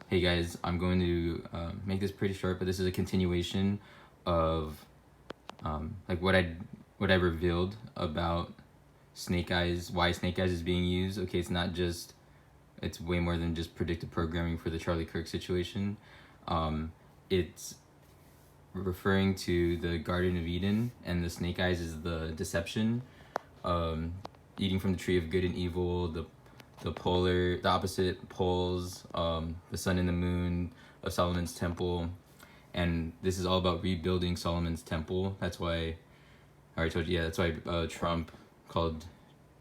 Hey guys, I'm going to make this pretty short, but this is a continuation of like what I revealed about Snake Eyes, why Snake Eyes is being used. Okay, it's way more than just predictive programming for the Charlie Kirk situation. It's referring to the Garden of Eden, and the Snake Eyes is the deception, eating from the tree of good and evil, the opposite poles, the sun and the moon of Solomon's temple, and this is all about rebuilding Solomon's temple. That's why I already told you. Yeah, that's why Trump called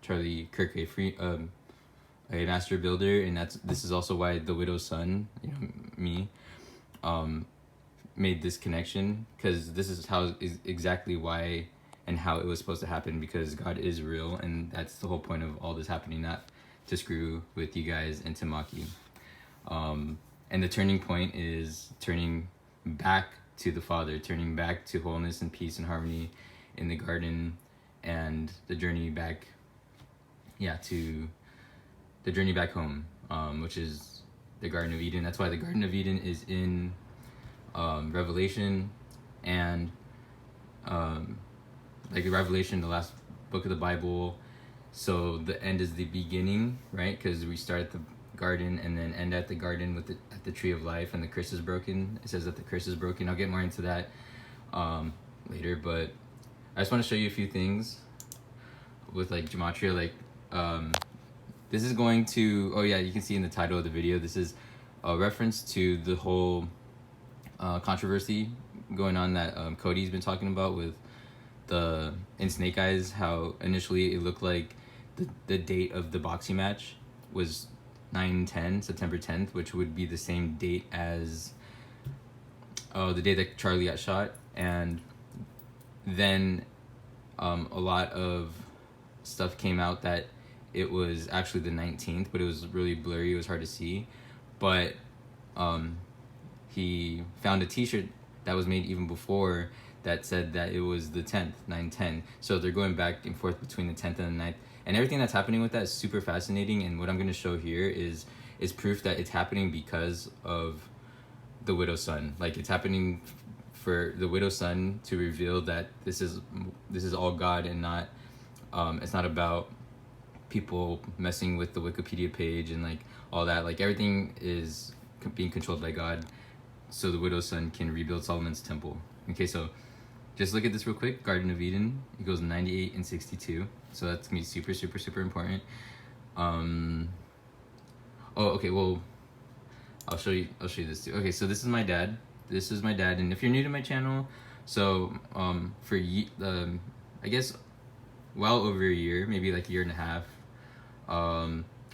Charlie Kirk a master builder, and this is also why the widow's son, me, made this connection, because this is exactly why and how it was supposed to happen, because God is real, and that's the whole point of all this happening, not to screw with you guys and to mock you. And the turning point is turning back to the Father, turning back to wholeness and peace and harmony in the garden, and the journey back, to the journey back home, which is the Garden of Eden. That's why the Garden of Eden is in Revelation, and like Revelation, the last book of the Bible. So the end is the beginning, right? Because we start at the garden and then end at the garden at the tree of life, and the curse is broken. It says that the curse is broken. I'll get more into that later, but I just want to show you a few things with like Gematria. Like this is going to, oh yeah, you can see in the title of the video, this is a reference to the whole controversy going on that Cody's been talking about with in Snake Eyes, how initially it looked like the date of the boxing match was 9/10, September 10th, which would be the same date as the day that Charlie got shot. And then a lot of stuff came out that it was actually the 19th, but it was really blurry, it was hard to see. But he found a t-shirt that was made even before that said that it was the 10th, 9/10. So they're going back and forth between the 10th and the 9th. And everything that's happening with that is super fascinating. And what I'm going to show here is proof that it's happening because of the widow's son. Like, it's happening for the widow's son to reveal that this is all God, and not it's not about people messing with the Wikipedia page and like all that. Like, everything is being controlled by God, so the widow's son can rebuild Solomon's temple. Okay, so just look at this real quick. Garden of Eden, it goes 98 and 62. So that's gonna be super, super, super important. Oh, okay, well, I'll show you this too. Okay, so this is my dad. And if you're new to my channel, so I guess well over a year, maybe like a year and a half,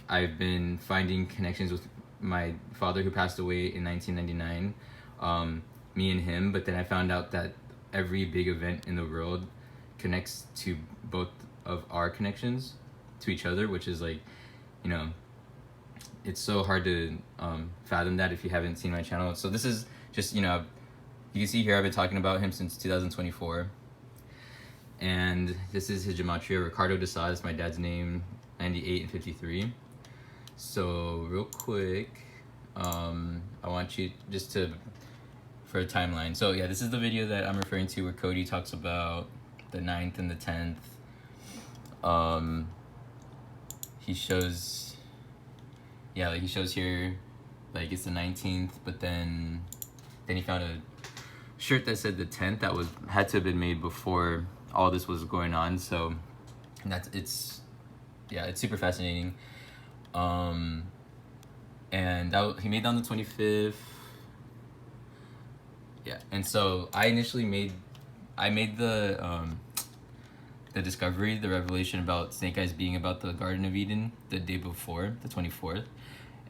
I've been finding connections with my father, who passed away in 1999, me and him. But then I found out that every big event in the world connects to both of our connections to each other, which is like, it's so hard to fathom that if you haven't seen my channel. So this is just, you can see here I've been talking about him since 2024. And this is his Gematria, Ricardo de Sades, my dad's name, 98 and 53. So real quick, I want you just for a timeline. So yeah, this is the video that I'm referring to where Cody talks about the 9th and the 10th. He shows here, like, it's the 19th, but then he found a shirt that said the 10th that had to have been made before all this was going on. So it's super fascinating. And he made that on the 25th. Yeah, and so I initially made the discovery, the revelation about Snake Eyes being about the Garden of Eden the day before, the 24th.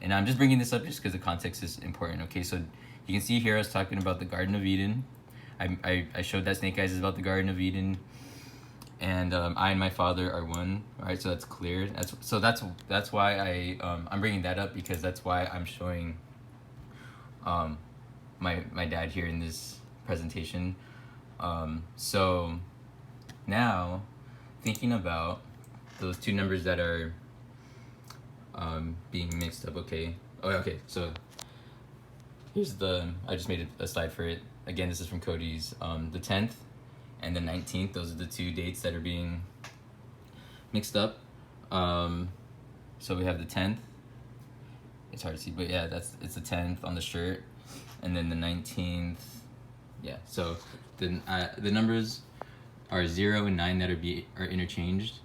And I'm just bringing this up just because the context is important. Okay, so you can see here I was talking about the Garden of Eden. I showed that Snake Eyes is about the Garden of Eden, and I and my father are one. All right, so that's clear. That's why I'm bringing that up, because that's why I'm showing my dad here in this presentation. So now, thinking about those two numbers that are being mixed up. Okay. Oh, okay. So Here's I just made a slide for it. Again, this is from Cody's. The 10th and the 19th, those are the two dates that are being mixed up. So we have the 10th. It's hard to see, but yeah, it's the 10th on the shirt. And then the 19th, yeah. So the numbers are 0 and 9 that are interchanged.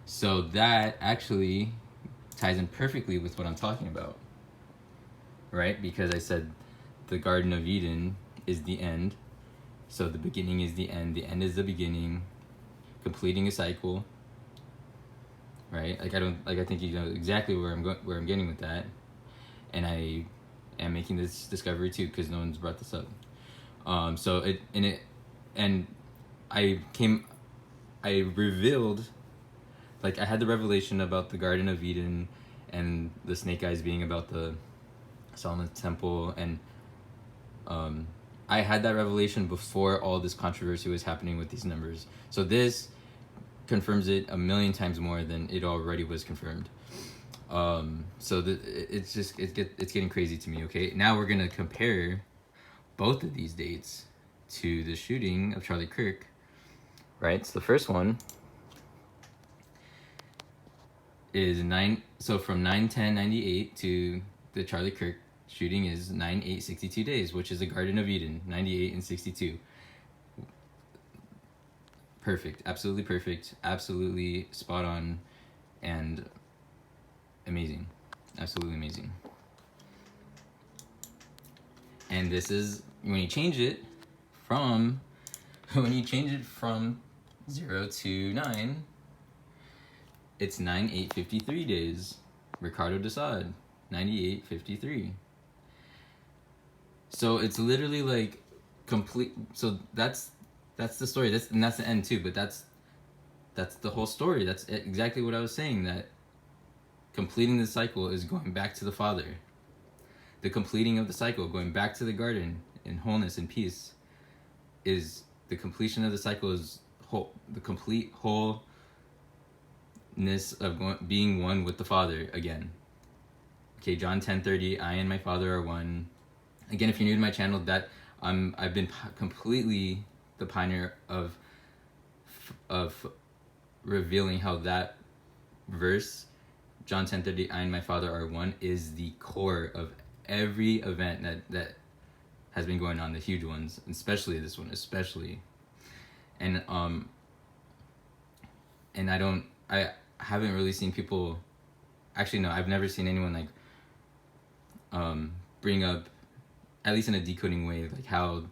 So that actually ties in perfectly with what I'm talking about, right? Because I said the Garden of Eden is the end, so the beginning is the end is the beginning, completing a cycle, right? I think you know exactly where I'm getting with that, and I am making this discovery too because no one's brought this up. I revealed, like, I had the revelation about the Garden of Eden and the snake eyes being about the Solomon's temple, and I had that revelation before all this controversy was happening with these numbers. So this confirms it 1,000,000 times more than it already was confirmed. It's getting crazy to me. Okay, now we're gonna compare both of these dates to the shooting of Charlie Kirk. Right, so the first one is from 9/10/98 to the Charlie Kirk shooting is 9/8/62 days, which is the Garden of Eden, 98 and 62. Perfect, absolutely spot on, and amazing, absolutely amazing. And this is when you change it from 0 to 9, it's 9/8/53 days. Ricardo Desaad, 98/53. So it's literally like complete. So that's the story. That's the end too. But that's the whole story. That's exactly what I was saying. That completing the cycle is going back to the Father. The completing of the cycle, going back to the garden in wholeness and peace, is the completion of the cycle. Is the complete wholeness of being one with the Father again. Okay, John 10:30. I and my Father are one. Again, if you're new to my channel, that I've been completely the pioneer of revealing how that verse, John 10:30, I and my Father are one, is the core of every event that has been going on, the huge ones, especially this one, and I haven't really seen people, actually no, I've never seen anyone like bring up, at least in a decoding way, like how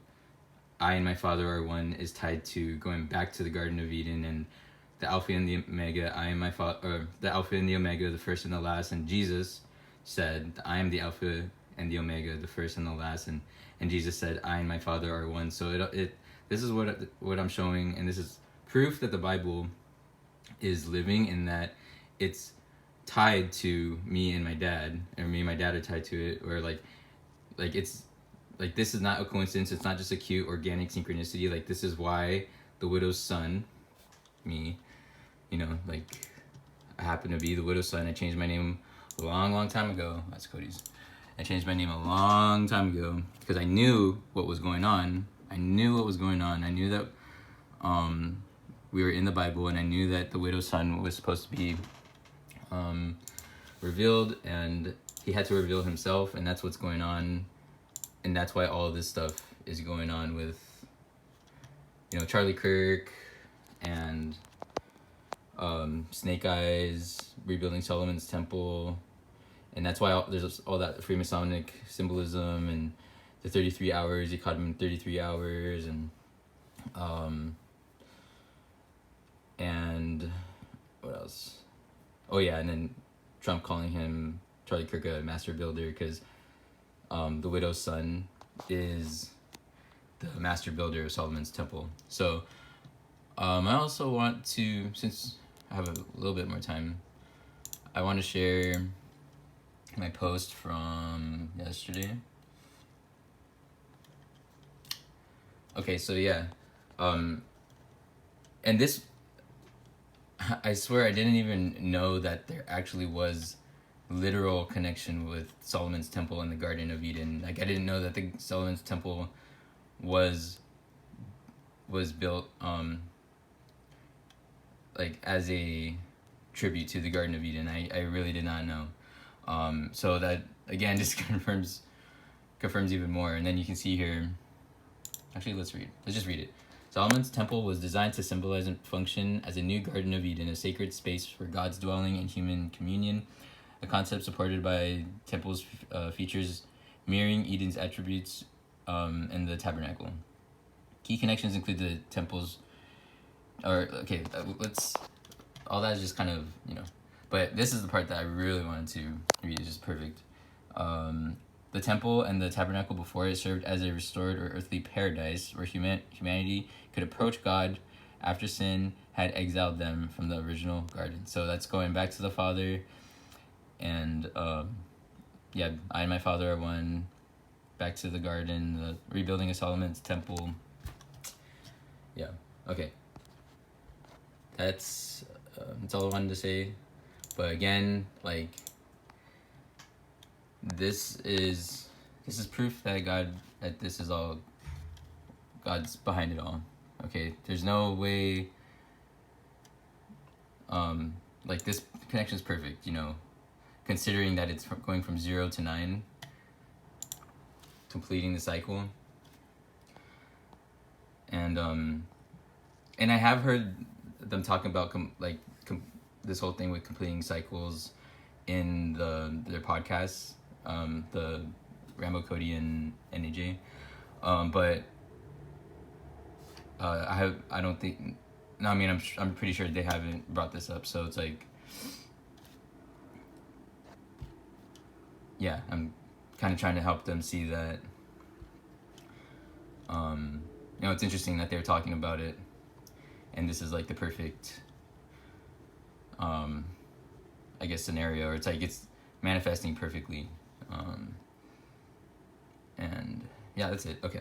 I and my Father are one is tied to going back to the Garden of Eden and the Alpha and the Omega. I am my Father, or the Alpha and the Omega, the first and the last. And Jesus said, I am the Alpha and the Omega, the first and the last. And Jesus said, I and my Father are one. So this is what I'm showing, and this is proof that the Bible is living, in that it's tied to me and my dad, or me and my dad are tied to it, or like it's like, this is not a coincidence. It's not just a cute organic synchronicity. Like, this is why the widow's son, me, like, I happen to be the widow's son. I changed my name a long time ago. That's Cody's. I changed my name a long time ago because I knew what was going on. I knew that we were in the Bible, and I knew that the widow's son was supposed to be revealed, and he had to reveal himself, and that's what's going on. And that's why all of this stuff is going on with, Charlie Kirk and Snake Eyes, rebuilding Solomon's temple. And that's why there's all that Freemasonic symbolism and the 33 hours. He caught him in 33 hours. And what else? Oh, yeah, and then Trump calling him, Charlie Kirk, a master builder, because the widow's son is the master builder of Solomon's temple. So I also want to, since I have a little bit more time, I want to share my post from yesterday. Okay, so yeah, and this, I swear I didn't even know that there actually was literal connection with Solomon's temple and the Garden of Eden. Like I didn't know that the Solomon's temple was built like as a tribute to the Garden of Eden. I really did not know. So that again just confirms even more. And then you can see here, actually let's just read it. Solomon's temple was designed to symbolize and function as a new Garden of Eden, a sacred space for God's dwelling and human communion. A concept supported by temple's features mirroring Eden's attributes in the tabernacle. Key connections include the temple's, let's, all that is just kind of, but this is the part that I really wanted to read. It's just perfect. The temple and the tabernacle before it served as a restored or earthly paradise where humanity could approach God after sin had exiled them from the original garden. So that's going back to the Father, and I and my Father are one. Back to the garden, the rebuilding of Solomon's temple. Yeah. Okay. That's all I wanted to say. But again, like, this is proof that this is all God's behind it all. Okay, there's no way. Like this connection is perfect. Considering that it's going from 0 to 9, completing the cycle. And I have heard them talking about this whole thing with completing cycles in their podcasts, the Rambo, Cody, and NAJ, but I don't think. No, I mean I'm pretty sure they haven't brought this up. So it's like, yeah, I'm kind of trying to help them see that. It's interesting that they were talking about it, and this is like the perfect, I guess, scenario. Or it's like it's manifesting perfectly. And yeah, that's it. Okay.